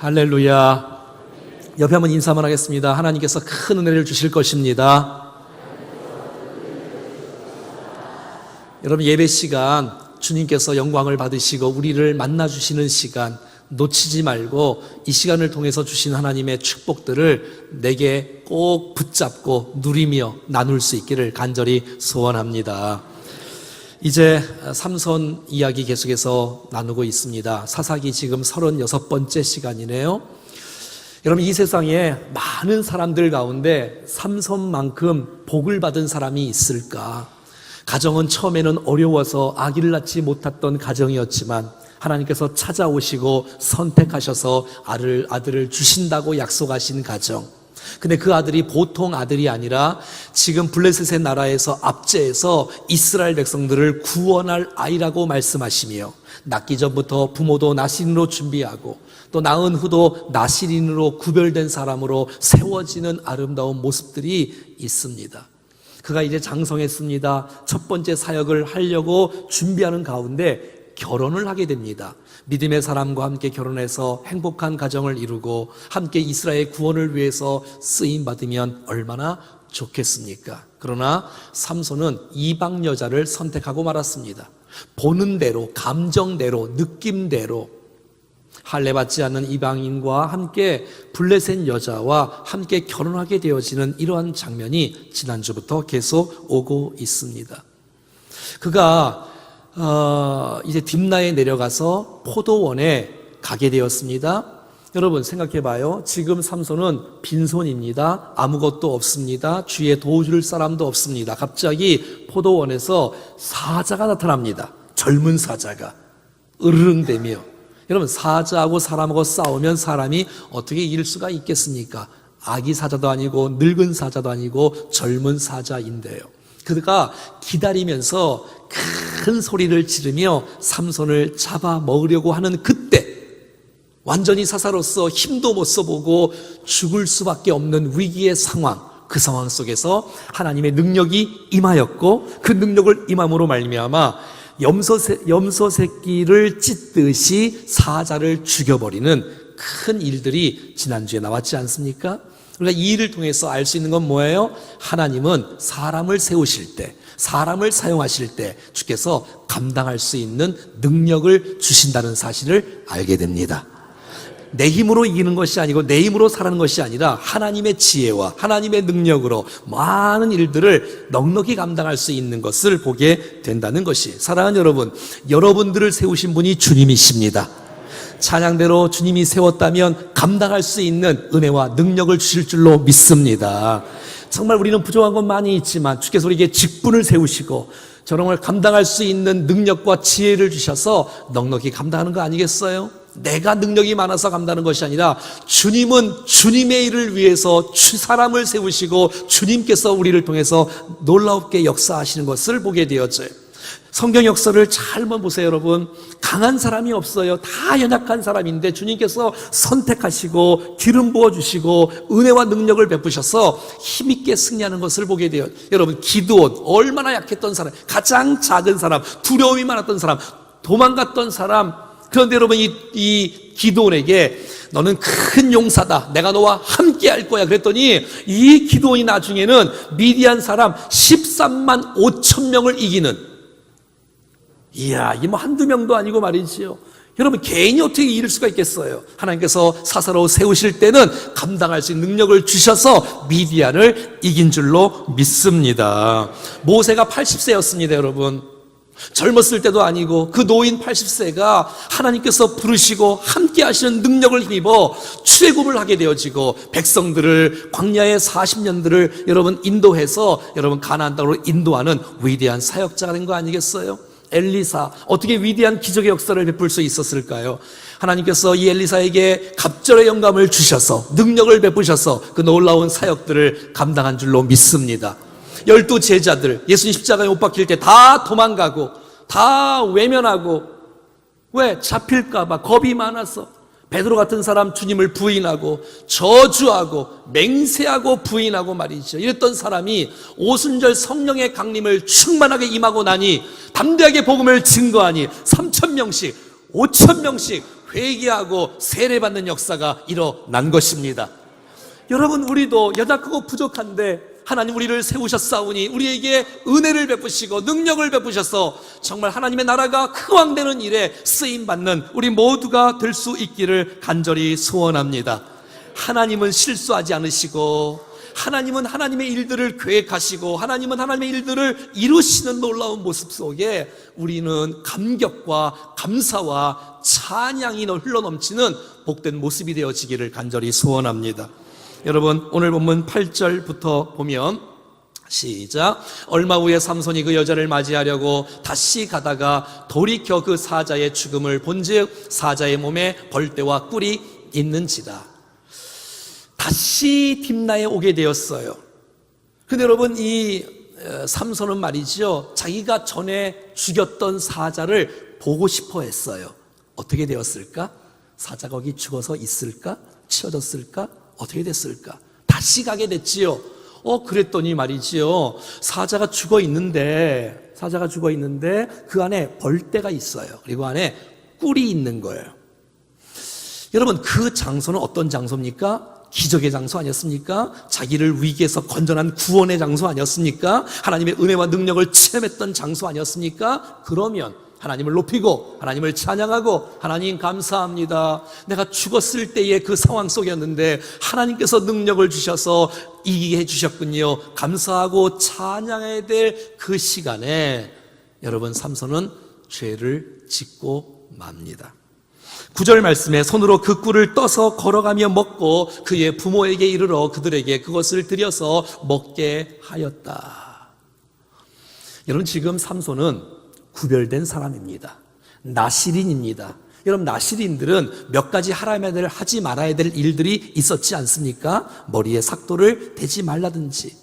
할렐루야. 옆에 한번 인사만 하겠습니다. 하나님께서 큰 은혜를 주실 것입니다. 여러분, 예배 시간 주님께서 영광을 받으시고 우리를 만나주시는 시간 놓치지 말고 이 시간을 통해서 주신 하나님의 축복들을 내게 꼭 붙잡고 누리며 나눌 수 있기를 간절히 소원합니다. 이제 삼손 이야기 계속해서 나누고 있습니다. 사사기 지금 36번째 시간이네요. 여러분, 이 세상에 많은 사람들 가운데 삼손만큼 복을 받은 사람이 있을까? 가정은 처음에는 어려워서 아기를 낳지 못했던 가정이었지만 하나님께서 찾아오시고 선택하셔서 아들을 주신다고 약속하신 가정. 근데 그 아들이 보통 아들이 아니라 지금 블레셋의 나라에서 압제해서 이스라엘 백성들을 구원할 아이라고 말씀하시며, 낳기 전부터 부모도 나실인으로 준비하고 또 낳은 후도 나실인으로 구별된 사람으로 세워지는 아름다운 모습들이 있습니다. 그가 이제 장성했습니다. 첫 번째 사역을 하려고 준비하는 가운데 결혼을 하게 됩니다. 믿음의 사람과 함께 결혼해서 행복한 가정을 이루고 함께 이스라엘 구원을 위해서 쓰임받으면 얼마나 좋겠습니까? 그러나 삼손은 이방 여자를 선택하고 말았습니다. 보는 대로, 감정대로, 느낌대로 할례받지 않는 이방인과 함께 블레셋 여자와 함께 결혼하게 되어지는 이러한 장면이 지난주부터 계속 오고 있습니다. 그가 이제 딥나에 내려가서 포도원에 가게 되었습니다. 여러분, 생각해 봐요. 지금 삼손은 빈손입니다. 아무것도 없습니다. 주위에 도와줄 사람도 없습니다. 갑자기 포도원에서 사자가 나타납니다. 젊은 사자가 으르릉대며. 여러분, 사자하고 사람하고 싸우면 사람이 어떻게 이길 수가 있겠습니까? 아기 사자도 아니고 늙은 사자도 아니고 젊은 사자인데요. 그가 기다리면서 큰 소리를 지르며 삼손을 잡아먹으려고 하는 그때, 완전히 사사로서 힘도 못 써보고 죽을 수밖에 없는 위기의 상황, 그 상황 속에서 하나님의 능력이 임하였고, 그 능력을 임함으로 말미암아 염소 새끼를 찢듯이 사자를 죽여버리는 큰 일들이 지난주에 나왔지 않습니까? 그러니까 이 일을 통해서 알 수 있는 건 뭐예요? 하나님은 사람을 세우실 때, 사람을 사용하실 때 주께서 감당할 수 있는 능력을 주신다는 사실을 알게 됩니다. 내 힘으로 이기는 것이 아니고 내 힘으로 살아는 것이 아니라 하나님의 지혜와 하나님의 능력으로 많은 일들을 넉넉히 감당할 수 있는 것을 보게 된다는 것이, 사랑하는 여러분, 여러분들을 세우신 분이 주님이십니다. 찬양대로 주님이 세웠다면 감당할 수 있는 은혜와 능력을 주실 줄로 믿습니다. 정말 우리는 부족한 건 많이 있지만 주께서 우리에게 직분을 세우시고 저런 걸 감당할 수 있는 능력과 지혜를 주셔서 넉넉히 감당하는 거 아니겠어요? 내가 능력이 많아서 감당하는 것이 아니라 주님은 주님의 일을 위해서 사람을 세우시고 주님께서 우리를 통해서 놀랍게 역사하시는 것을 보게 되어져요. 성경 역사를 잘 보세요, 여러분. 강한 사람이 없어요. 다 연약한 사람인데 주님께서 선택하시고 기름 부어주시고 은혜와 능력을 베푸셔서 힘있게 승리하는 것을 보게 돼요. 여러분, 기드온, 얼마나 약했던 사람, 가장 작은 사람, 두려움이 많았던 사람, 도망갔던 사람. 그런데 여러분, 이 기드온에게 너는 큰 용사다, 내가 너와 함께 할 거야 그랬더니 이 기드온이 나중에는 미디안 사람 13만 5천 명을 이기는, 이야, 이게 뭐 한두 명도 아니고 말이지요. 여러분, 개인이 어떻게 이길 수가 있겠어요? 하나님께서 사사로 세우실 때는 감당할 수 있는 능력을 주셔서 미디안을 이긴 줄로 믿습니다. 모세가 80세였습니다, 여러분. 젊었을 때도 아니고 그 노인 80세가 하나님께서 부르시고 함께 하시는 능력을 힘입어 출애굽을 하게 되어지고 백성들을 광야의 40년들을 여러분 인도해서 여러분 가나안 땅으로 인도하는 위대한 사역자가 된 거 아니겠어요? 엘리사, 어떻게 위대한 기적의 역사를 베풀 수 있었을까요? 하나님께서 이 엘리사에게 갑절의 영감을 주셔서 능력을 베푸셔서 그 놀라운 사역들을 감당한 줄로 믿습니다. 12 제자들, 예수님 십자가에 못 박힐 때 다 도망가고 다 외면하고, 왜? 잡힐까봐 겁이 많아서. 베드로 같은 사람 주님을 부인하고 저주하고 맹세하고 부인하고 말이죠. 이랬던 사람이 오순절 성령의 강림을 충만하게 임하고 나니 담대하게 복음을 증거하니 3,000명씩 5,000명씩 회개하고 세례받는 역사가 일어난 것입니다. 여러분, 우리도 연약하고 부족한데 하나님 우리를 세우셨사오니 우리에게 은혜를 베푸시고 능력을 베푸셔서 정말 하나님의 나라가 크왕되는 일에 쓰임받는 우리 모두가 될 수 있기를 간절히 소원합니다. 하나님은 실수하지 않으시고, 하나님은 하나님의 일들을 계획하시고, 하나님은 하나님의 일들을 이루시는 놀라운 모습 속에 우리는 감격과 감사와 찬양이 흘러넘치는 복된 모습이 되어지기를 간절히 소원합니다. 여러분, 오늘 본문 8절부터 보면 시작. 얼마 후에 삼손이 그 여자를 맞이하려고 다시 가다가 돌이켜 그 사자의 죽음을 본즉 사자의 몸에 벌떼와 꿀이 있는지라. 다시 딥나에 오게 되었어요. 근데 여러분, 이 삼손은 말이죠, 자기가 전에 죽였던 사자를 보고 싶어 했어요. 어떻게 되었을까? 사자가 거기 죽어서 있을까? 치워졌을까? 어떻게 됐을까? 다시 가게 됐지요. 그랬더니 말이지요, 사자가 죽어 있는데 그 안에 벌떼가 있어요. 그리고 안에 꿀이 있는 거예요. 여러분, 그 장소는 어떤 장소입니까? 기적의 장소 아니었습니까? 자기를 위기에서 건져낸 구원의 장소 아니었습니까? 하나님의 은혜와 능력을 체험했던 장소 아니었습니까? 그러면 하나님을 높이고 하나님을 찬양하고, 하나님 감사합니다, 내가 죽었을 때의 그 상황 속이었는데 하나님께서 능력을 주셔서 이기게 해주셨군요, 감사하고 찬양해야 될 그 시간에 여러분, 삼손은 죄를 짓고 맙니다. 9절 말씀에 손으로 그 꿀을 떠서 걸어가며 먹고 그의 부모에게 이르러 그들에게 그것을 드려서 먹게 하였다. 여러분, 지금 삼손은 구별된 사람입니다. 나실인입니다. 여러분, 나실인들은 몇 가지 하지 말아야 될 일들이 있었지 않습니까? 머리에 삭도를 대지 말라든지,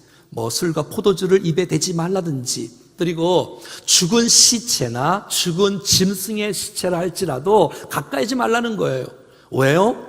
술과 포도주를 입에 대지 말라든지, 그리고 죽은 시체나 죽은 짐승의 시체라 할지라도 가까이 하지 말라는 거예요. 왜요?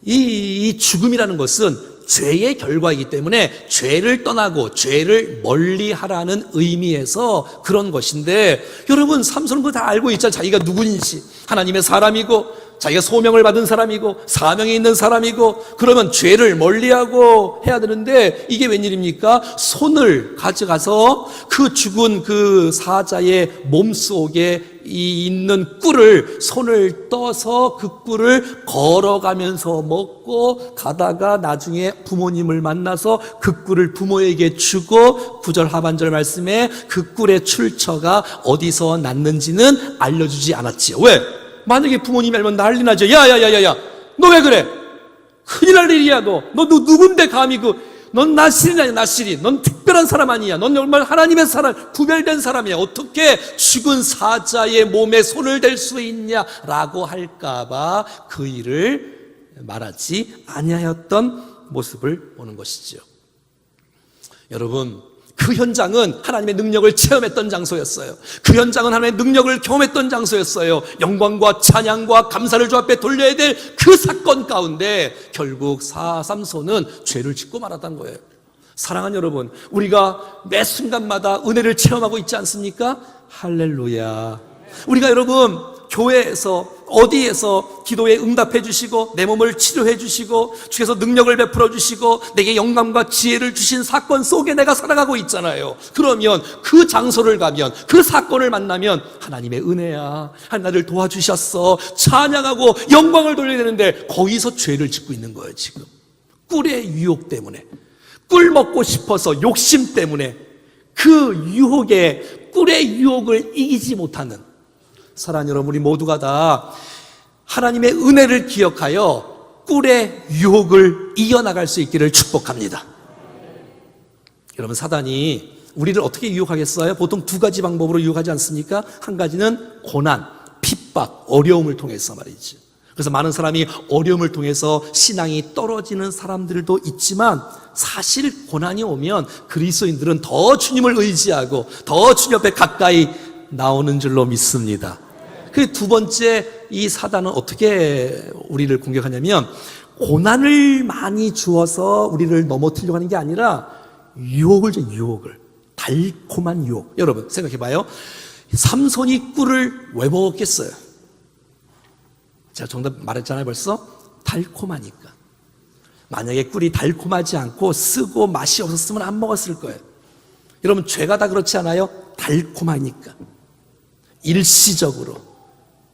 이 죽음이라는 것은 죄의 결과이기 때문에 죄를 떠나고 죄를 멀리하라는 의미에서 그런 것인데, 여러분, 삼손은 그거 다 알고 있잖아요. 자기가 누구인지, 하나님의 사람이고 자기가 소명을 받은 사람이고 사명이 있는 사람이고, 그러면 죄를 멀리하고 해야 되는데 이게 웬일입니까? 손을 가져가서 그 죽은 그 사자의 몸속에 있는 꿀을 손을 떠서 그 꿀을 걸어가면서 먹고, 가다가 나중에 부모님을 만나서 그 꿀을 부모에게 주고, 9절 하반절 말씀에 그 꿀의 출처가 어디서 났는지는 알려주지 않았지요. 왜? 만약에 부모님이 알면 난리 나죠. 야야야야야, 너 왜 그래? 큰일 날 일이야. 너 누군데 감히 넌 나실이냐, 나실이. 넌 특별한 사람 아니야. 넌 정말 하나님의 사람, 구별된 사람이야. 어떻게 죽은 사자의 몸에 손을 댈 수 있냐라고 할까봐 그 일을 말하지 아니하였던 모습을 보는 것이죠. 여러분, 그 현장은 하나님의 능력을 체험했던 장소였어요. 그 현장은 하나님의 능력을 경험했던 장소였어요. 영광과 찬양과 감사를 주 앞에 돌려야 될 그 사건 가운데 결국 삼손은 죄를 짓고 말았다는 거예요. 사랑하는 여러분, 우리가 매 순간마다 은혜를 체험하고 있지 않습니까? 할렐루야. 우리가 여러분, 교회에서 어디에서 기도에 응답해 주시고 내 몸을 치료해 주시고 주께서 능력을 베풀어 주시고 내게 영감과 지혜를 주신 사건 속에 내가 살아가고 있잖아요. 그러면 그 장소를 가면, 그 사건을 만나면 하나님의 은혜야, 하나님 나를 도와주셨어, 찬양하고 영광을 돌려야 되는데 거기서 죄를 짓고 있는 거예요. 지금 꿀의 유혹 때문에, 꿀 먹고 싶어서 욕심 때문에 그 유혹에, 꿀의 유혹을 이기지 못하는 사랑하는 여러분, 우리 모두가 다 하나님의 은혜를 기억하여 꿀의 유혹을 이겨나갈 수 있기를 축복합니다. 여러분, 사단이 우리를 어떻게 유혹하겠어요? 보통 두 가지 방법으로 유혹하지 않습니까? 한 가지는 고난, 핍박, 어려움을 통해서 말이죠. 그래서 많은 사람이 어려움을 통해서 신앙이 떨어지는 사람들도 있지만, 사실 고난이 오면 그리스도인들은 더 주님을 의지하고 더 주님 옆에 가까이 나오는 줄로 믿습니다. 그 두 번째, 이 사단은 어떻게 우리를 공격하냐면, 고난을 많이 주어서 우리를 넘어뜨리려고 하는 게 아니라 유혹을 줘, 유혹을. 달콤한 유혹. 여러분 생각해봐요. 삼손이 꿀을 왜 먹었겠어요? 제가 정답 말했잖아요 벌써. 달콤하니까. 만약에 꿀이 달콤하지 않고 쓰고 맛이 없었으면 안 먹었을 거예요. 여러분 죄가 다 그렇지 않아요? 달콤하니까. 일시적으로,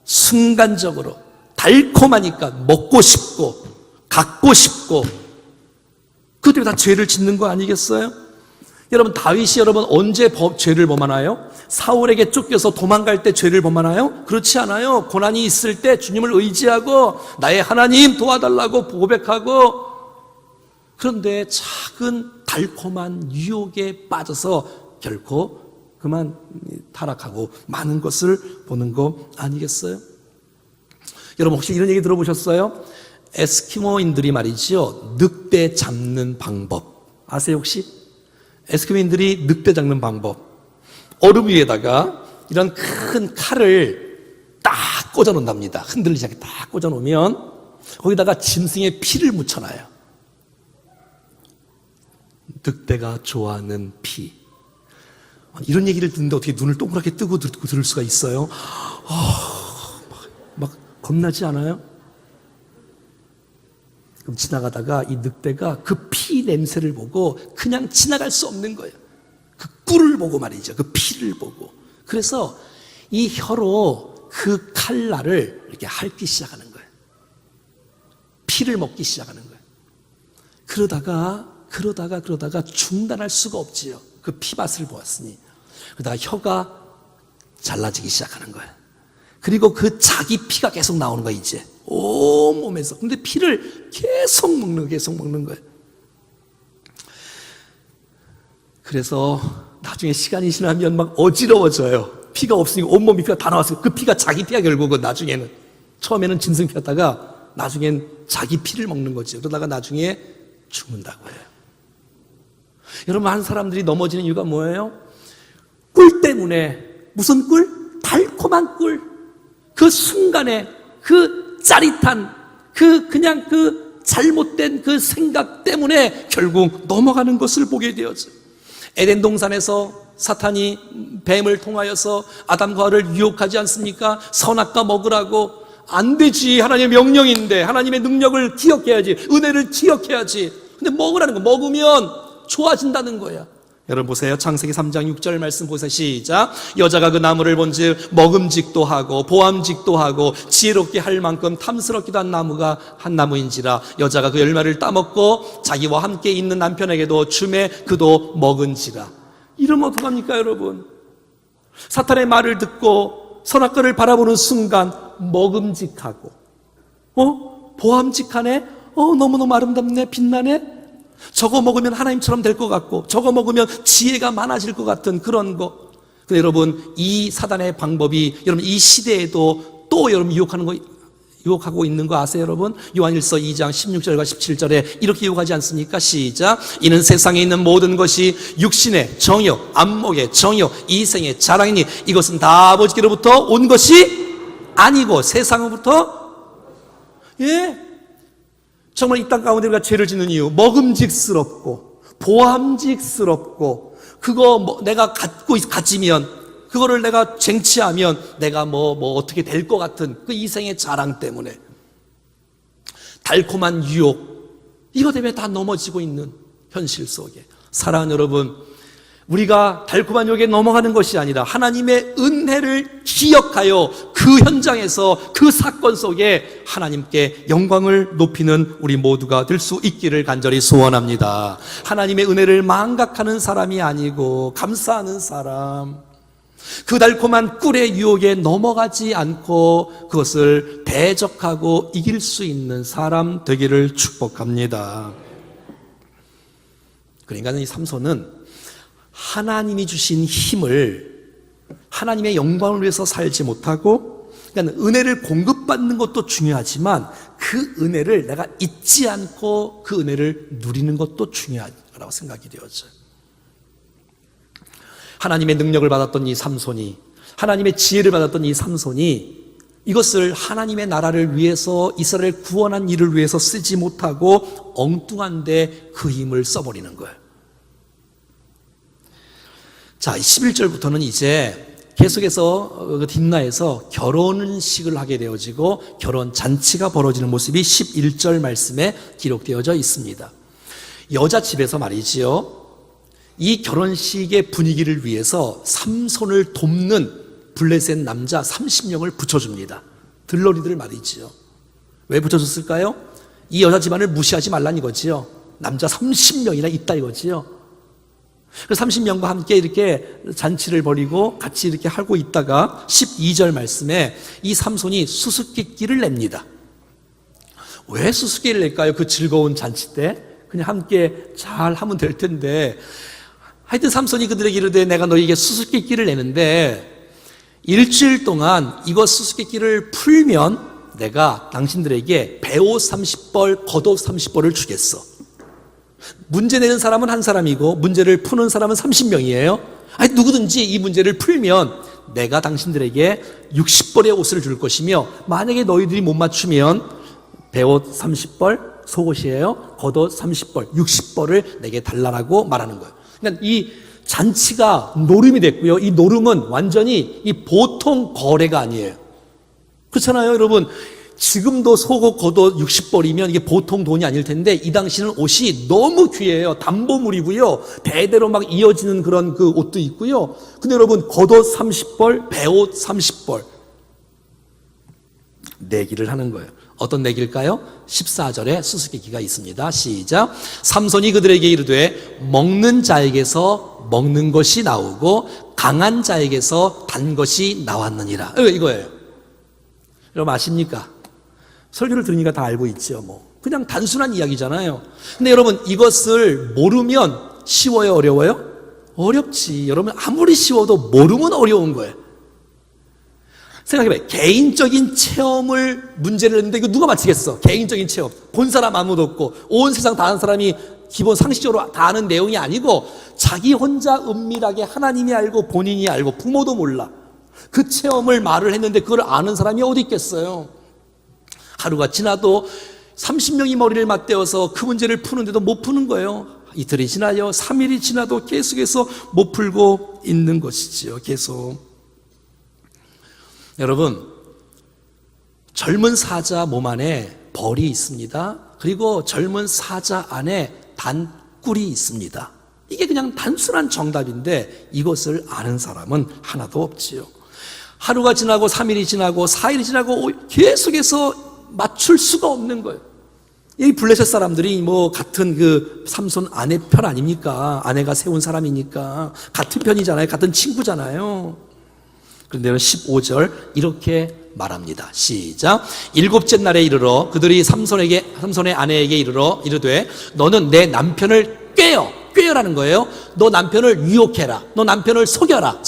순간적으로 달콤하니까 먹고 싶고 갖고 싶고, 그것 때문에 다 죄를 짓는 거 아니겠어요? 여러분 다윗이 여러분 언제 죄를 범하나요? 사울에게 쫓겨서 도망갈 때 죄를 범하나요? 그렇지 않아요. 고난이 있을 때 주님을 의지하고 나의 하나님 도와달라고 고백하고, 그런데 작은 달콤한 유혹에 빠져서 결코 그만 타락하고 많은 것을 보는 거 아니겠어요? 여러분 혹시 이런 얘기 들어보셨어요? 에스키모인들이 말이죠, 늑대 잡는 방법 아세요 혹시? 에스키모인들이 늑대 잡는 방법, 얼음 위에다가 이런 큰 칼을 딱 꽂아 놓는답니다. 흔들리지 않게 딱 꽂아 놓으면 거기다가 짐승의 피를 묻혀놔요. 늑대가 좋아하는 피. 이런 얘기를 듣는데 어떻게 눈을 동그랗게 뜨고 들을 수가 있어요? 막 겁나지 않아요? 그럼 지나가다가 이 늑대가 그 피 냄새를 보고 그냥 지나갈 수 없는 거예요. 그 꿀을 보고 말이죠. 그 피를 보고. 그래서 이 혀로 그 칼날을 이렇게 핥기 시작하는 거예요. 피를 먹기 시작하는 거예요. 그러다가 중단할 수가 없지요. 그 피맛을 보았으니. 그러다가 혀가 잘라지기 시작하는 거예요. 그리고 그 자기 피가 계속 나오는 거예요, 이제. 온몸에서. 근데 피를 계속 먹는 거예요. 그래서 나중에 시간이 지나면 막 어지러워져요. 피가 없으니까 온몸이 피가 다 나왔어요. 그 피가 자기 피가 결국은 나중에는. 처음에는 짐승 피였다가 나중엔 자기 피를 먹는 거죠. 그러다가 나중에 죽는다고 해요. 여러분 많은 사람들이 넘어지는 이유가 뭐예요? 꿀 때문에. 무슨 꿀? 달콤한 꿀. 그 순간에 그 짜릿한 그냥 그 잘못된 그 생각 때문에 결국 넘어가는 것을 보게 되었어요. 에덴 동산에서 사탄이 뱀을 통하여서 아담과 하와를 유혹하지 않습니까? 선악과 먹으라고. 안 되지. 하나님의 명령인데 하나님의 능력을 기억해야지. 은혜를 기억해야지. 근데 먹으라는 거. 먹으면 좋아진다는 거야. 여러분 보세요. 창세기 3장 6절 말씀 보세요. 시작. 여자가 그 나무를 본즉 먹음직도 하고 보암직도 하고 지혜롭게 할 만큼 탐스럽기도 한 나무가 한 나무인지라. 여자가 그 열매를 따먹고 자기와 함께 있는 남편에게도 주매 그도 먹은지라. 이러면 어떡합니까 여러분? 사탄의 말을 듣고 선악과를 바라보는 순간 먹음직하고 보암직하네. 너무너무 아름답네. 빛나네. 저거 먹으면 하나님처럼 될 것 같고 저거 먹으면 지혜가 많아질 것 같은 그런 거. 근데 여러분 이 사단의 방법이 여러분 이 시대에도 또 여러분 유혹하고 있는 거 아세요 여러분? 요한일서 2장 16절과 17절에 이렇게 유혹하지 않습니까? 시작. 이는 세상에 있는 모든 것이 육신의 정욕, 안목의 정욕, 이생의 자랑이니 이것은 다 아버지께로부터 온 것이 아니고 세상으로부터. 정말 이 땅 가운데 우리가 죄를 짓는 이유, 먹음직스럽고 보암직스럽고 그거 내가 가지면 그거를 내가 쟁취하면 내가 어떻게 될 것 같은 그 이생의 자랑 때문에 달콤한 유혹, 이거 때문에 다 넘어지고 있는 현실 속에 사랑하는 여러분, 우리가 달콤한 유혹에 넘어가는 것이 아니라 하나님의 은혜를 기억하여 그 현장에서 그 사건 속에 하나님께 영광을 높이는 우리 모두가 될 수 있기를 간절히 소원합니다. 하나님의 은혜를 망각하는 사람이 아니고 감사하는 사람, 그 달콤한 꿀의 유혹에 넘어가지 않고 그것을 대적하고 이길 수 있는 사람 되기를 축복합니다. 그러니까 이 삼손은 하나님이 주신 힘을 하나님의 영광을 위해서 살지 못하고, 그러니까 은혜를 공급받는 것도 중요하지만 그 은혜를 내가 잊지 않고 그 은혜를 누리는 것도 중요하다고 생각이 되어져요. 하나님의 능력을 받았던 이 삼손이, 하나님의 지혜를 받았던 이 삼손이 이것을 하나님의 나라를 위해서 이스라엘을 구원한 일을 위해서 쓰지 못하고 엉뚱한데 그 힘을 써버리는 거예요. 자, 11절부터는 이제 계속해서 그 딥나에서 결혼식을 하게 되어지고 결혼 잔치가 벌어지는 모습이 11절 말씀에 기록되어져 있습니다. 여자 집에서 말이지요, 이 결혼식의 분위기를 위해서 삼손을 돕는 블레셋 남자 30명을 붙여줍니다. 들러리들 말이지요. 왜 붙여줬을까요? 이 여자 집안을 무시하지 말란 이거지요. 남자 30명이나 있다 이거지요. 그 30명과 함께 이렇게 잔치를 벌이고 같이 이렇게 하고 있다가 12절 말씀에 이 삼손이 수수께끼를 냅니다. 왜 수수께끼를 낼까요? 그 즐거운 잔치 때 그냥 함께 잘 하면 될 텐데. 하여튼 삼손이 그들에게 이르되 내가 너희에게 수수께끼를 내는데 일주일 동안 이것 수수께끼를 풀면 내가 당신들에게 배옷 30벌, 겉옷 30벌을 주겠어. 문제 내는 사람은 한 사람이고 문제를 푸는 사람은 30명이에요. 아니 누구든지 이 문제를 풀면 내가 당신들에게 60벌의 옷을 줄 것이며 만약에 너희들이 못 맞추면 배옷 30벌, 속옷이에요. 겉옷 30벌, 60벌을 내게 달라라고 말하는 거예요. 그러니까 이 잔치가 노름이 됐고요. 이 노름은 완전히 이 보통 거래가 아니에요. 그렇잖아요, 여러분. 지금도 속옷, 겉옷 60벌이면 이게 보통 돈이 아닐 텐데 이 당시는 옷이 너무 귀해요. 담보물이고요. 대대로 막 이어지는 그런 그 옷도 있고요. 근데 여러분, 겉옷 30벌, 배옷 30벌 내기를 하는 거예요. 어떤 내기일까요? 14절에 수수께끼가 있습니다. 시작. 삼손이 그들에게 이르되 먹는 자에게서 먹는 것이 나오고 강한 자에게서 단 것이 나왔느니라. 이거예요. 여러분 아십니까? 설교를 들으니까 다 알고 있죠. 그냥 단순한 이야기잖아요. 근데 여러분 이것을 모르면 쉬워요, 어려워요? 어렵지. 여러분 아무리 쉬워도 모르면 어려운 거예요. 생각해봐요. 개인적인 체험을 문제를 냈는데 이거 누가 맞히겠어? 개인적인 체험. 본 사람 아무도 없고 온 세상 다 아는 사람이 기본 상식적으로 다 아는 내용이 아니고 자기 혼자 은밀하게 하나님이 알고 본인이 알고 부모도 몰라. 그 체험을 말을 했는데 그걸 아는 사람이 어디 있겠어요? 하루가 지나도 30명이 머리를 맞대어서 그 문제를 푸는데도 못 푸는 거예요. 이틀이 지나요. 3일이 지나도 계속해서 못 풀고 있는 것이지요. 계속. 여러분, 젊은 사자 몸 안에 벌이 있습니다. 그리고 젊은 사자 안에 단꿀이 있습니다. 이게 그냥 단순한 정답인데 이것을 아는 사람은 하나도 없지요. 하루가 지나고 3일이 지나고 4일이 지나고 계속해서 맞출 수가 없는 거예요. 이 블레셋 사람들이 같은 그 삼손 아내 편 아닙니까? 아내가 세운 사람이니까 같은 편이잖아요. 같은 친구잖아요. 그런데 15절 이렇게 말합니다. 시작. 일곱째 날에 이르러 그들이 삼손의 아내에게 이르러 이르되 너는 내 남편을 꾀어라는 거예요. 너 남편을 유혹해라. 너 남편을 속여라.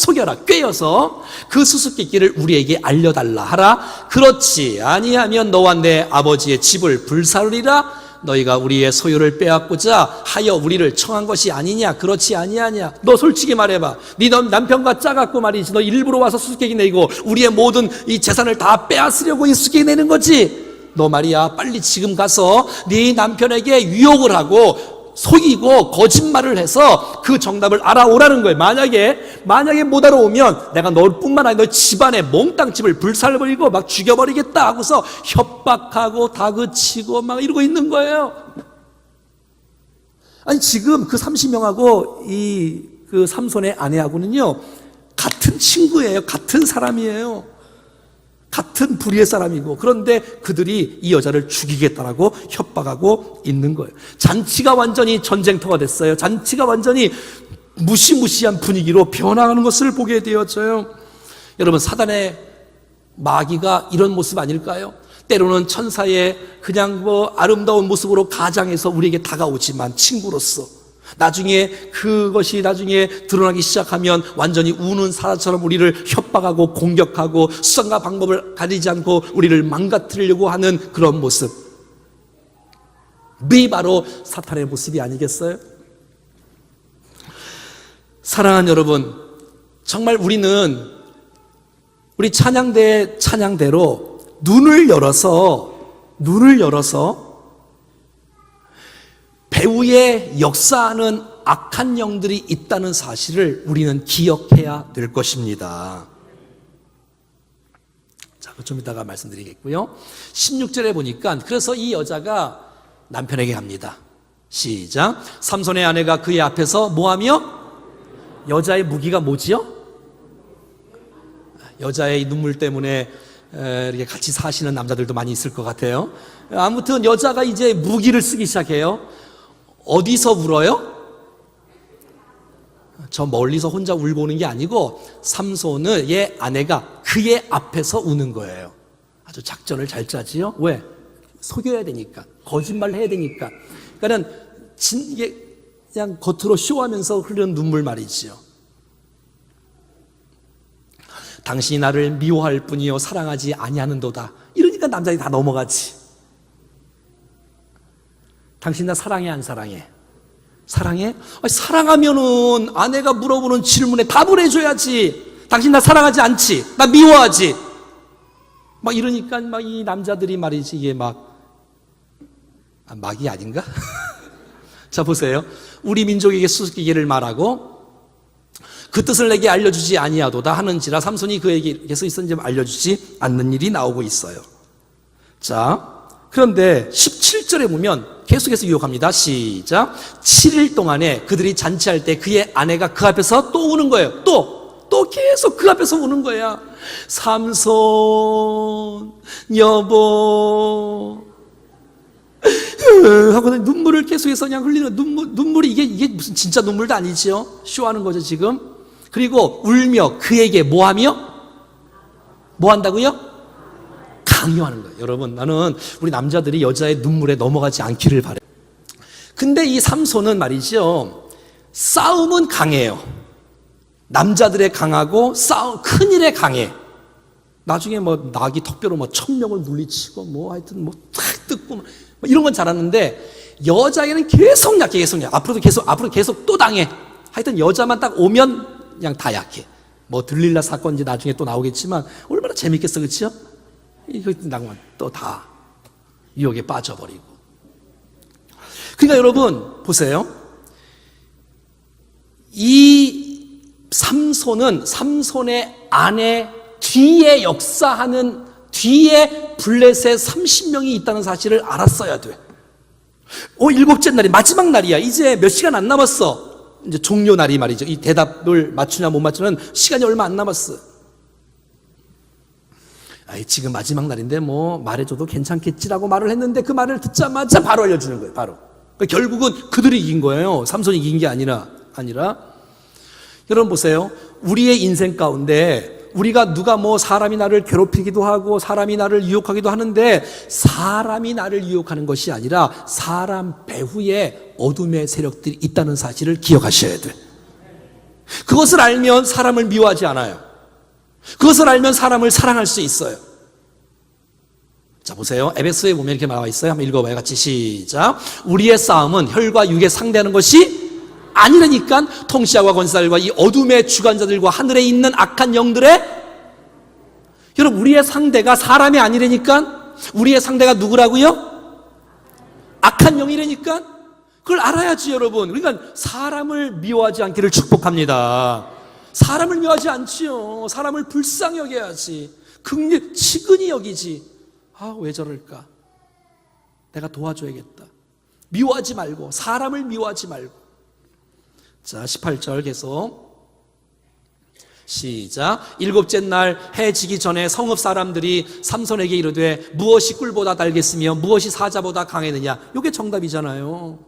꾀어서 그 수수께끼를 우리에게 알려달라 하라. 그렇지 아니하면 너와 내 아버지의 집을 불사르리라. 너희가 우리의 소유를 빼앗고자 하여 우리를 청한 것이 아니냐? 그렇지 아니하냐? 너 솔직히 말해봐. 네 남편과 짜갖고 말이지. 너 일부러 와서 수수께끼 내고 우리의 모든 이 재산을 다 빼앗으려고 이 수수께끼 내는 거지. 너 말이야 빨리 지금 가서 네 남편에게 유혹을 하고 속이고 거짓말을 해서 그 정답을 알아오라는 거예요. 만약에 못 알아오면 내가 너뿐만 아니라 너 집안에 몽땅 집을 불살버리고 막 죽여버리겠다 하고서 협박하고 다그치고 막 이러고 있는 거예요. 아니 지금 그 30명하고 그 삼손의 아내하고는요 같은 친구예요. 같은 사람이에요. 같은 부류의 사람이고 그런데 그들이 이 여자를 죽이겠다라고 협박하고 있는 거예요. 잔치가 완전히 전쟁터가 됐어요. 잔치가 완전히 무시무시한 분위기로 변화하는 것을 보게 되었어요. 여러분 사단의 마귀가 이런 모습 아닐까요? 때로는 천사의 그냥 아름다운 모습으로 가장해서 우리에게 다가오지만 친구로서 그것이 나중에 드러나기 시작하면 완전히 우는 사자처럼 우리를 협박하고 공격하고 수단과 방법을 가리지 않고 우리를 망가뜨리려고 하는 그런 모습이 바로 사탄의 모습이 아니겠어요? 사랑하는 여러분, 정말 우리는 우리 찬양대의 찬양대로 눈을 열어서 배후에 역사하는 악한 영들이 있다는 사실을 우리는 기억해야 될 것입니다. 좀 이따가 말씀드리겠고요. 16절에 보니까 그래서 이 여자가 남편에게 갑니다. 시작. 삼손의 아내가 그의 앞에서 뭐하며? 여자의 무기가 뭐지요? 여자의 눈물 때문에 이렇게 같이 사시는 남자들도 많이 있을 것 같아요. 아무튼 여자가 이제 무기를 쓰기 시작해요. 어디서 울어요? 저 멀리서 혼자 울고 오는 게 아니고 삼손의 얘 아내가 그의 앞에서 우는 거예요. 아주 작전을 잘 짜지요. 왜? 속여야 되니까, 거짓말을 해야 되니까. 그러니까는 이게 그냥 겉으로 쇼하면서 흐르는 눈물 말이지요. 당신이 나를 미워할 뿐이요 사랑하지 아니하는도다. 이러니까 남자들이 다 넘어가지. 당신 나 사랑해 안 사랑해? 사랑해? 아니, 사랑하면은 아내가 물어보는 질문에 답을 해줘야지. 당신 나 사랑하지 않지? 나 미워하지? 막 이러니까 막 이 남자들이 말이지 이게 막이 아닌가? 자 보세요. 우리 민족에게 수수께끼를 말하고 그 뜻을 내게 알려주지 아니하도다 하는지라 삼손이 그에게서 있었는지 알려주지 않는 일이 나오고 있어요. 자, 그런데 17절에 보면 계속해서 유혹합니다. 시작. 7일 동안에 그들이 잔치할 때 그의 아내가 그 앞에서 또 우는 거예요. 또 계속 그 앞에서 우는 거야. 삼손 여보 하고 눈물을 계속해서 그냥 흘리는 눈물이 이게 무슨 진짜 눈물도 아니지요. 쇼하는 거죠 지금. 그리고 울며 그에게 뭐하며? 뭐 한다고요? 강요하는 거예요. 여러분, 나는 우리 남자들이 여자의 눈물에 넘어가지 않기를 바래요. 근데 이 삼손은 말이죠, 싸움은 강해요. 남자들에 강하고 큰일에 강해. 나중에 뭐 낙이 턱뼈로 1000명을 물리치고 하여튼 탁 뜯고 이런 건 잘하는데 여자에게는 계속 약해. 앞으로 계속 또 당해. 하여튼 여자만 딱 오면 그냥 다 약해. 들릴라 사건인지 나중에 또 나오겠지만 얼마나 재밌겠어, 그렇죠? 이거 낭만 또 다 유혹에 빠져버리고. 그러니까 여러분 보세요. 이 삼손의 아내 뒤에 역사하는 뒤에 블레셋 30명이 있다는 사실을 알았어야 돼. 7째 날이 마지막 날이야. 이제 몇 시간 안 남았어. 이제 종료 날이 말이죠. 이 대답을 맞추냐 못 맞추는 시간이 얼마 안 남았어. 지금 마지막 날인데 말해줘도 괜찮겠지라고 말을 했는데 그 말을 듣자마자 바로 알려주는 거예요. 바로. 그러니까 결국은 그들이 이긴 거예요. 삼손이 이긴 게 아니라. 여러분 보세요. 우리의 인생 가운데 우리가 누가 사람이 나를 괴롭히기도 하고 사람이 나를 유혹하기도 하는데 사람이 나를 유혹하는 것이 아니라 사람 배후에 어둠의 세력들이 있다는 사실을 기억하셔야 돼. 그것을 알면 사람을 미워하지 않아요. 그것을 알면 사람을 사랑할 수 있어요. 자 보세요. 에베소에 보면 이렇게 나와 있어요. 한번 읽어봐요. 같이 시작. 우리의 싸움은 혈과 육에 상대하는 것이 아니라니까 통치자와 권세자들과 이 어둠의 주관자들과 하늘에 있는 악한 영들의. 여러분 우리의 상대가 사람이 아니라니까. 우리의 상대가 누구라고요? 악한 영이라니까. 그걸 알아야지 여러분. 그러니까 사람을 미워하지 않기를 축복합니다. 사람을 미워하지 않지요. 사람을 불쌍히 여겨야지. 치근히 여기지. 왜 저럴까? 내가 도와줘야겠다. 미워하지 말고, 사람을 미워하지 말고. 자 18절 계속 시작. 7째 날 해 지기 전에 성읍 사람들이 삼손에게 이르되 무엇이 꿀보다 달겠으며 무엇이 사자보다 강했느냐. 이게 정답이잖아요.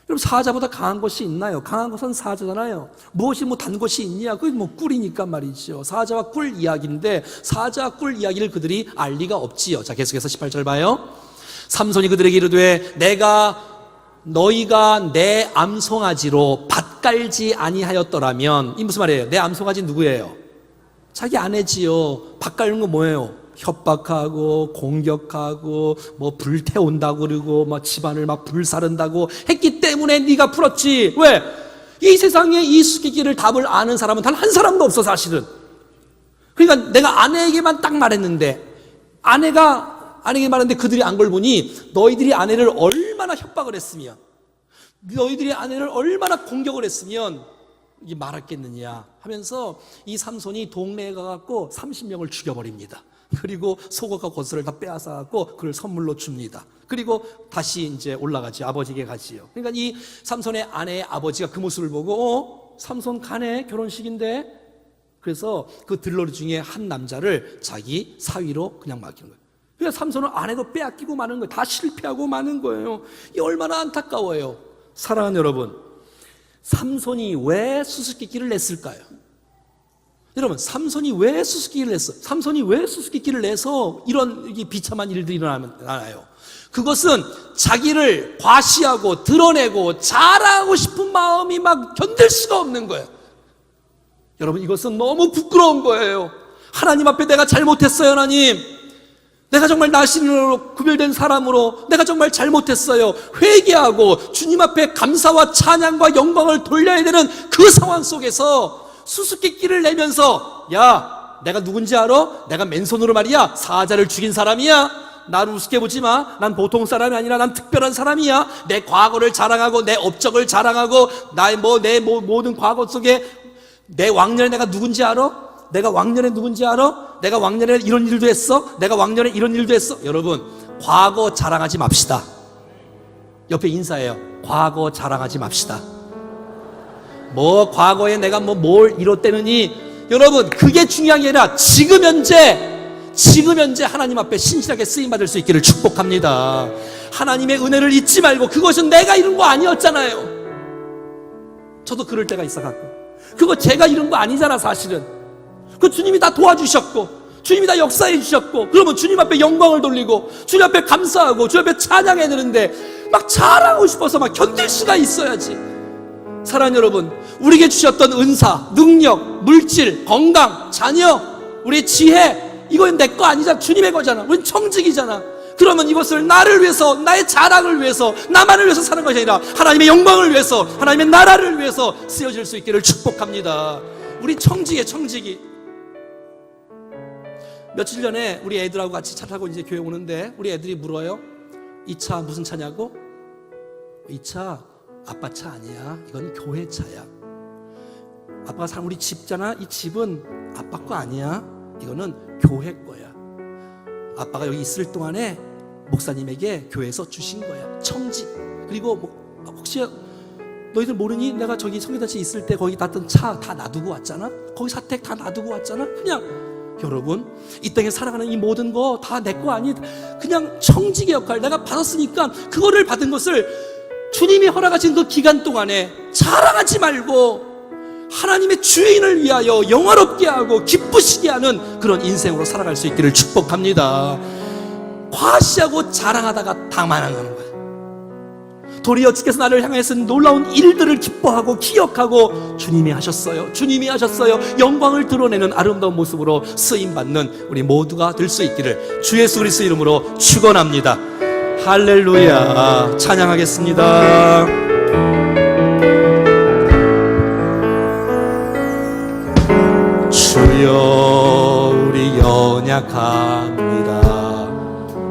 여러분 사자보다 강한 것이 있나요? 강한 것은 사자잖아요. 무엇이 단 것이 있냐? 그게 꿀이니까 말이죠. 사자와 꿀 이야기인데 사자와 꿀 이야기를 그들이 알 리가 없지요. 자 계속해서 18절 봐요. 삼손이 그들에게 이르되 너희가 내 암송아지로 밭 깔지 아니하였더라면. 이 무슨 말이에요? 내 암송아지 누구예요? 자기 아내지요. 밭 깔는 거 뭐예요? 협박하고 공격하고 불태운다고 그러고 집안을 불사른다고 했기 때문에 네가 풀었지. 왜? 이 세상에 이 수수께끼를 답을 아는 사람은 단 한 사람도 없어 사실은. 그러니까 내가 아내에게만 딱 말했는데 아내에게 말했는데 그들이 안 걸 보니 너희들이 아내를 얼마나 협박을 했으면, 너희들이 아내를 얼마나 공격을 했으면 이게 말았겠느냐 하면서 이 삼손이 동네에 가갖고 30명을 죽여버립니다. 그리고 속옷과 겉옷을 다 빼앗아갖고 그걸 선물로 줍니다. 그리고 다시 이제 올라가지, 아버지에게 가지요. 그러니까 이 삼손의 아내의 아버지가 그 모습을 보고 삼손 가네, 결혼식인데. 그래서 그 들러리 중에 한 남자를 자기 사위로 그냥 맡기는 거예요. 그러니까 삼손은 아내도 빼앗기고 마는 거예요. 다 실패하고 마는 거예요. 이 얼마나 안타까워요. 사랑하는 여러분, 삼손이 왜 수수께끼를 냈을까요? 여러분, 삼손이 왜 수수께끼를 냈어요? 삼손이 왜 수수께끼를 내서 이런 비참한 일들이 일어나요? 그것은 자기를 과시하고 드러내고 자랑하고 싶은 마음이 막 견딜 수가 없는 거예요. 여러분, 이것은 너무 부끄러운 거예요. 하나님 앞에 내가 잘못했어요. 하나님, 내가 정말 나신으로 구별된 사람으로 내가 정말 잘못했어요. 회개하고 주님 앞에 감사와 찬양과 영광을 돌려야 되는 그 상황 속에서 수수께끼를 내면서, 야, 내가 누군지 알아? 내가 맨손으로 말이야 사자를 죽인 사람이야. 나를 우습게 보지 마. 난 보통 사람이 아니라 난 특별한 사람이야. 내 과거를 자랑하고 내 업적을 자랑하고 나의 내 모든 과거 속에 내 왕년에 내가 누군지 알아? 내가 왕년에 누군지 알아? 내가 왕년에 이런 일도 했어? 내가 왕년에 이런 일도 했어? 여러분, 과거 자랑하지 맙시다. 옆에 인사해요. 과거 자랑하지 맙시다. 과거에 내가 뭘 이뤘대느니, 여러분, 그게 중요한 게 아니라 지금 현재 하나님 앞에 신실하게 쓰임받을 수 있기를 축복합니다. 하나님의 은혜를 잊지 말고, 그것은 내가 이룬 거 아니었잖아요. 저도 그럴 때가 있어갖고, 그거 제가 이룬 거 아니잖아. 사실은 그 주님이 다 도와주셨고 주님이 다 역사해 주셨고, 그러면 주님 앞에 영광을 돌리고 주님 앞에 감사하고 주님 앞에 찬양해야 되는데 막 자랑하고 싶어서 막 견딜 수가 있어야지. 사랑하는 여러분, 우리에게 주셨던 은사, 능력, 물질, 건강, 자녀, 우리의 지혜, 이건 내 거 아니잖아. 주님의 거잖아. 우린 청직이잖아. 그러면 이것을 나를 위해서, 나의 자랑을 위해서, 나만을 위해서 사는 것이 아니라 하나님의 영광을 위해서, 하나님의 나라를 위해서 쓰여질 수 있기를 축복합니다. 우리 청직이. 며칠 전에 우리 애들하고 같이 차 타고 이제 교회 오는데 우리 애들이 물어요. 이 차 무슨 차냐고? 이 차 아빠 차 아니야. 이건 교회 차야. 아빠가 사는 우리 집잖아. 이 집은 아빠 거 아니야. 이거는 교회 거야. 아빠가 여기 있을 동안에 목사님에게 교회에서 주신 거야. 청직. 그리고 혹시 너희들 모르니? 내가 저기 성교단체 있을 때 거기 놨던 차 다 놔두고 왔잖아. 거기 사택 다 놔두고 왔잖아. 그냥 여러분, 이 땅에 살아가는 이 모든 거 다 내 거 아니, 그냥 청직의 역할 내가 받았으니까 그거를 받은 것을 주님이 허락하신 그 기간 동안에 자랑하지 말고 하나님의 주인을 위하여 영화롭게 하고 기쁘시게 하는 그런 인생으로 살아갈 수 있기를 축복합니다. 과시하고 자랑하다가 당만하는 거예요. 도리어 주께서 나를 향해서 놀라운 일들을 기뻐하고 기억하고 주님이 하셨어요. 영광을 드러내는 아름다운 모습으로 쓰임받는 우리 모두가 될 수 있기를 주 예수 그리스도 이름으로 축원합니다. 할렐루야. 찬양하겠습니다. 주여, 우리 연약합니다.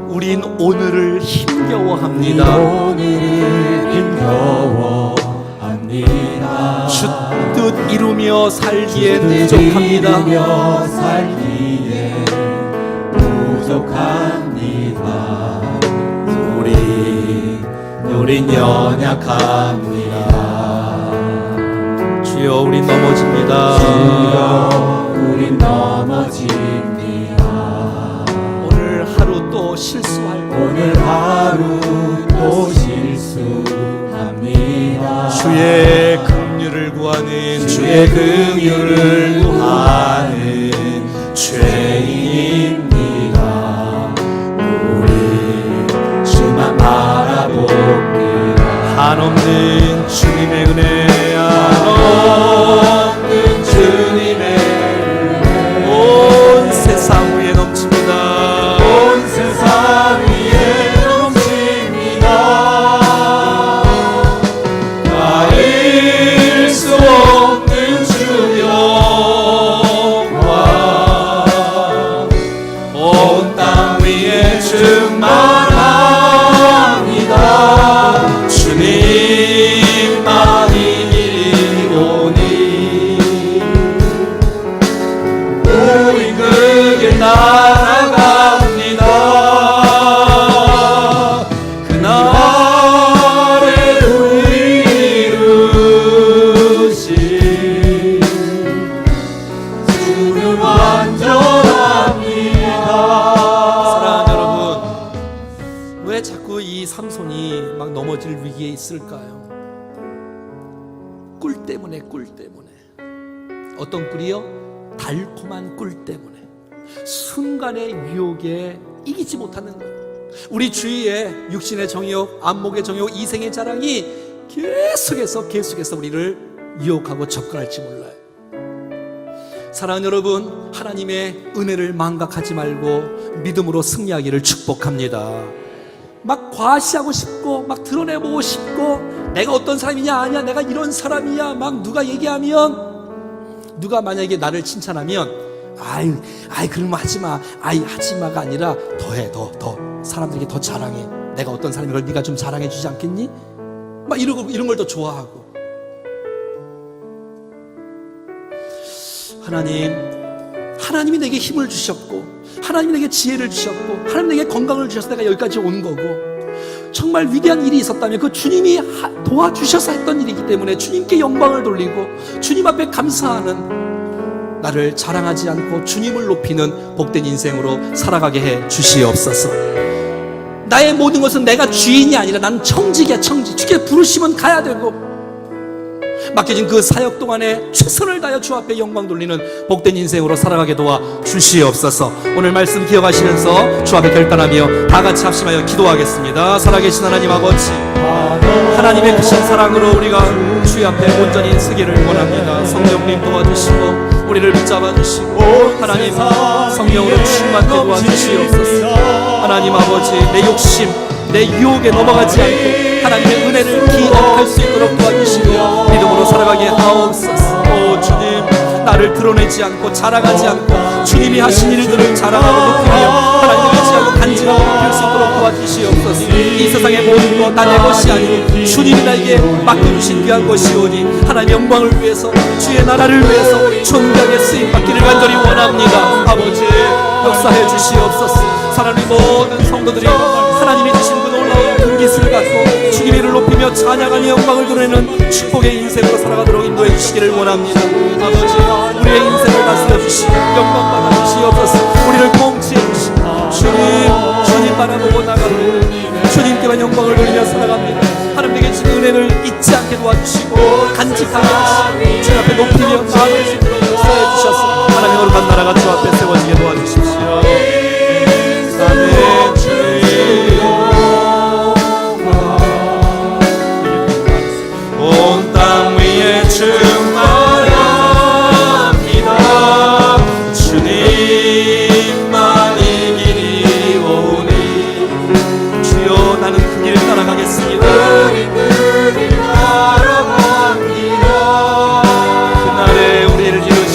우린 오늘을 힘겨워합니다. 주 뜻 이루며 살기에 부족합니다. 우린 연약합니다. 주여, 우린 넘어집니다. 오늘 하루 또 실수합니다. 주의 긍휼을 구하는 죄인입니다. 우리 주만 바라봅니다. 한없는 주님의 은혜, 한없는 주님의 은혜 온 세상 위에 넘칩니다. 온 세상 위에 넘칩니다. 가릴 수 없는 주 영광 온 땅 위에 충만합니다. 주님만이 우리 그 길 따라가 어디에 있을까요? 꿀 때문에, 꿀 때문에. 어떤 꿀이요? 달콤한 꿀 때문에. 순간의 유혹에 이기지 못하는 거예요. 우리 주위에 육신의 정욕, 안목의 정욕, 이생의 자랑이 계속해서 우리를 유혹하고 접근할지 몰라요. 사랑하는 여러분, 하나님의 은혜를 망각하지 말고 믿음으로 승리하기를 축복합니다. 막 과시하고 싶고 막 드러내보고 싶고 내가 어떤 사람이냐 아니야 내가 이런 사람이야 막 누가 얘기하면, 누가 만약에 나를 칭찬하면 아이 그런 거 하지마, 하지마가 아니라 더해, 더 사람들에게 더 자랑해. 내가 어떤 사람인 걸 네가 좀 자랑해 주지 않겠니? 막 이런 걸 더 좋아하고. 하나님이 내게 힘을 주셨고, 하나님이 내게 지혜를 주셨고, 하나님 내게 건강을 주셔서 내가 여기까지 온 거고, 정말 위대한 일이 있었다면 그 주님이 도와주셔서 했던 일이기 때문에 주님께 영광을 돌리고 주님 앞에 감사하는, 나를 자랑하지 않고 주님을 높이는 복된 인생으로 살아가게 해 주시옵소서. 나의 모든 것은 내가 주인이 아니라 나는 청직이야, 청직. 주께 부르시면 가야 되고, 맡겨진 그 사역 동안에 최선을 다하여 주 앞에 영광 돌리는 복된 인생으로 살아가게 도와 주시옵소서. 오늘 말씀 기억하시면서 주 앞에 결단하며 다 같이 합심하여 기도하겠습니다. 살아계신 하나님 아버지, 하나님의 크신 사랑으로 우리가 주 앞에 온전히 서기를 원합니다. 성령님 도와주시고 우리를 붙잡아 주시고 하나님 성령으로 충만케 도와주시옵소서. 하나님 아버지, 내 욕심, 내 유혹에 넘어가지 않고 하나님의 은혜를 기억할 수 있도록 도와주시고 믿음으로 살아가게 하옵소서. 오 주님, 나를 드러내지 않고 자랑하지 않고 주님이 하신 일들을 자랑하고 높이며 하나님을 의지하고 간직하고 높일 수 있도록 도와주시옵소서. 이 세상의 모든 것 다 내 것이 아니고 주님이 나에게 맡겨주신 귀한 것이오니 하나님의 영광을 위해서, 주의 나라를 위해서 존귀하게 쓰임받기를 간절히 원합니다. 아버지, 역사해 주시옵소서. 사랑하는 모든 성도들이 하나님이 주신 그 놀라운 금기술을 갖고 주님의 이름을 높이며 찬양하며 영광을 드러내는 축복의 인생으로 살아가도록 인도해 주시기를 원합니다. 아버지, 우리의 인생을 다스려 주시고 영광 받아 주시옵소서. 우리를 통치해 주시고 주님 바라보고 나가고 주님께만 영광을 돌리며 살아갑니다. 하나님에게 주신 은혜를 잊지 않게 도와주시고 간직하게 하시고 주 앞에 높이며 마음을 주도록 역사해 주셔서 하나님의 거룩한 나라가 주 앞에 세워지게 도와주십시오. 아멘. 온 땅 위에 충만합니다. 주님만 이기리오니 주여, 나는 그 길 따라가겠습니다. 그 길 따라갑니다. 그날에 우리를 이루신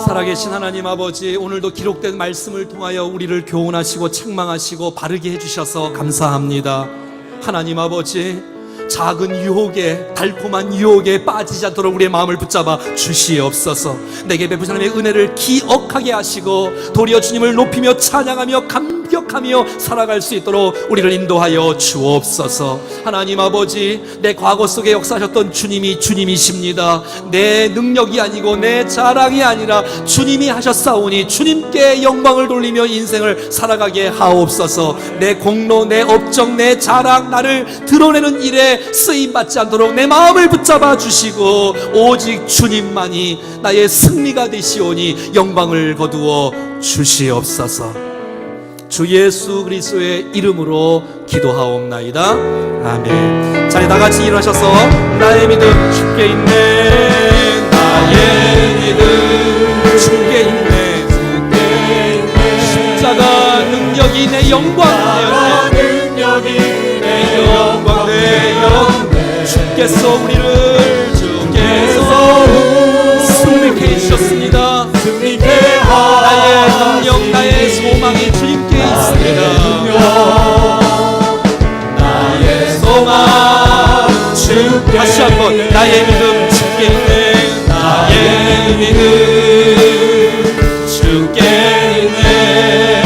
살아계신 하나님 아버지, 오늘도 기록된 말씀을 통하여 우리를 교훈하시고 책망하시고 바르게 해주셔서 감사합니다. 하나님 아버지, 작은 유혹에, 달콤한 유혹에 빠지지 않도록 우리의 마음을 붙잡아 주시옵소서. 내게 베푸신 하나님의 은혜를 기억하게 하시고 도리어 주님을 높이며 찬양하며 감격하며 살아갈 수 있도록 우리를 인도하여 주옵소서. 하나님 아버지, 내 과거 속에 역사하셨던 주님이 주님이십니다. 내 능력이 아니고 내 자랑이 아니라 주님이 하셨사오니 주님께 영광을 돌리며 인생을 살아가게 하옵소서. 내 공로, 내 업적, 내 자랑, 나를 드러내는 일에 쓰임받지 않도록 내 마음을 붙잡아 주시고 오직 주님만이 나의 승리가 되시오니 영광을 거두어 주시옵소서. 주 예수 그리스도의 이름으로 기도하옵나이다. 아멘. 자리 다같이 일어나셔서 나의 믿음 주께 있네, 나의 믿음 주께 있네, 십자가 능력이 내 영광 되었네, 내 영광 되었네. 주께서 우리를 승리케 해주셨습니다. 나의 능력, 나의 소망이 주님께 있습니다. 나의 소망 주께, 다시 한번 나의 믿음 주께 있네, 나의 믿음 주께 있네.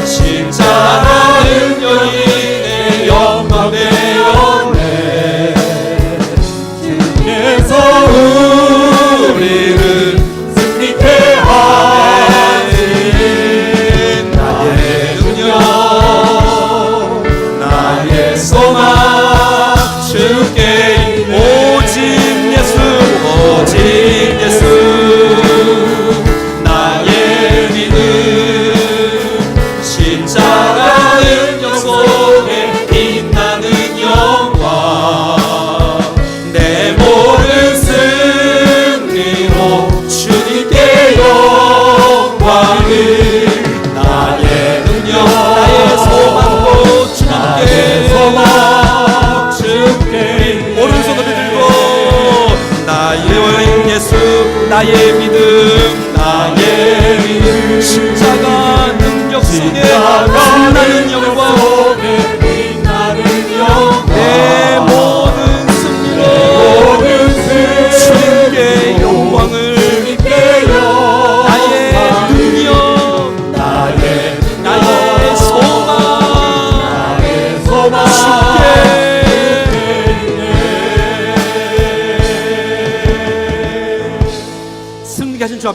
십자가 능력이 내 영광 되었네. 주께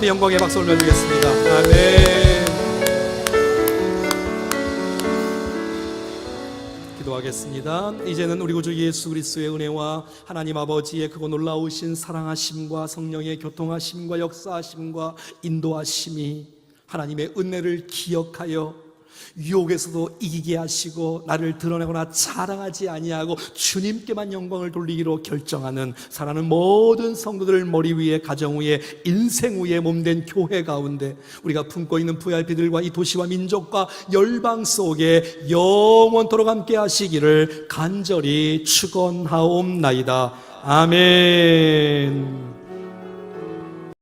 앞에 영광의 박수 올려드리겠습니다. 아멘. 기도하겠습니다. 이제는 우리 구주 예수 그리스도의 은혜와 하나님 아버지의 크고 놀라우신 사랑하심과 성령의 교통하심과 역사하심과 인도하심이 하나님의 은혜를 기억하여 유혹에서도 이기게 하시고 나를 드러내거나 자랑하지 아니하고 주님께만 영광을 돌리기로 결정하는 사랑하는 모든 성도들을 머리 위에 가정 위에 인생 위에 몸된 교회 가운데 우리가 품고 있는 VIP들과 이 도시와 민족과 열방 속에 영원토록 함께 하시기를 간절히 축원하옵나이다. 아멘.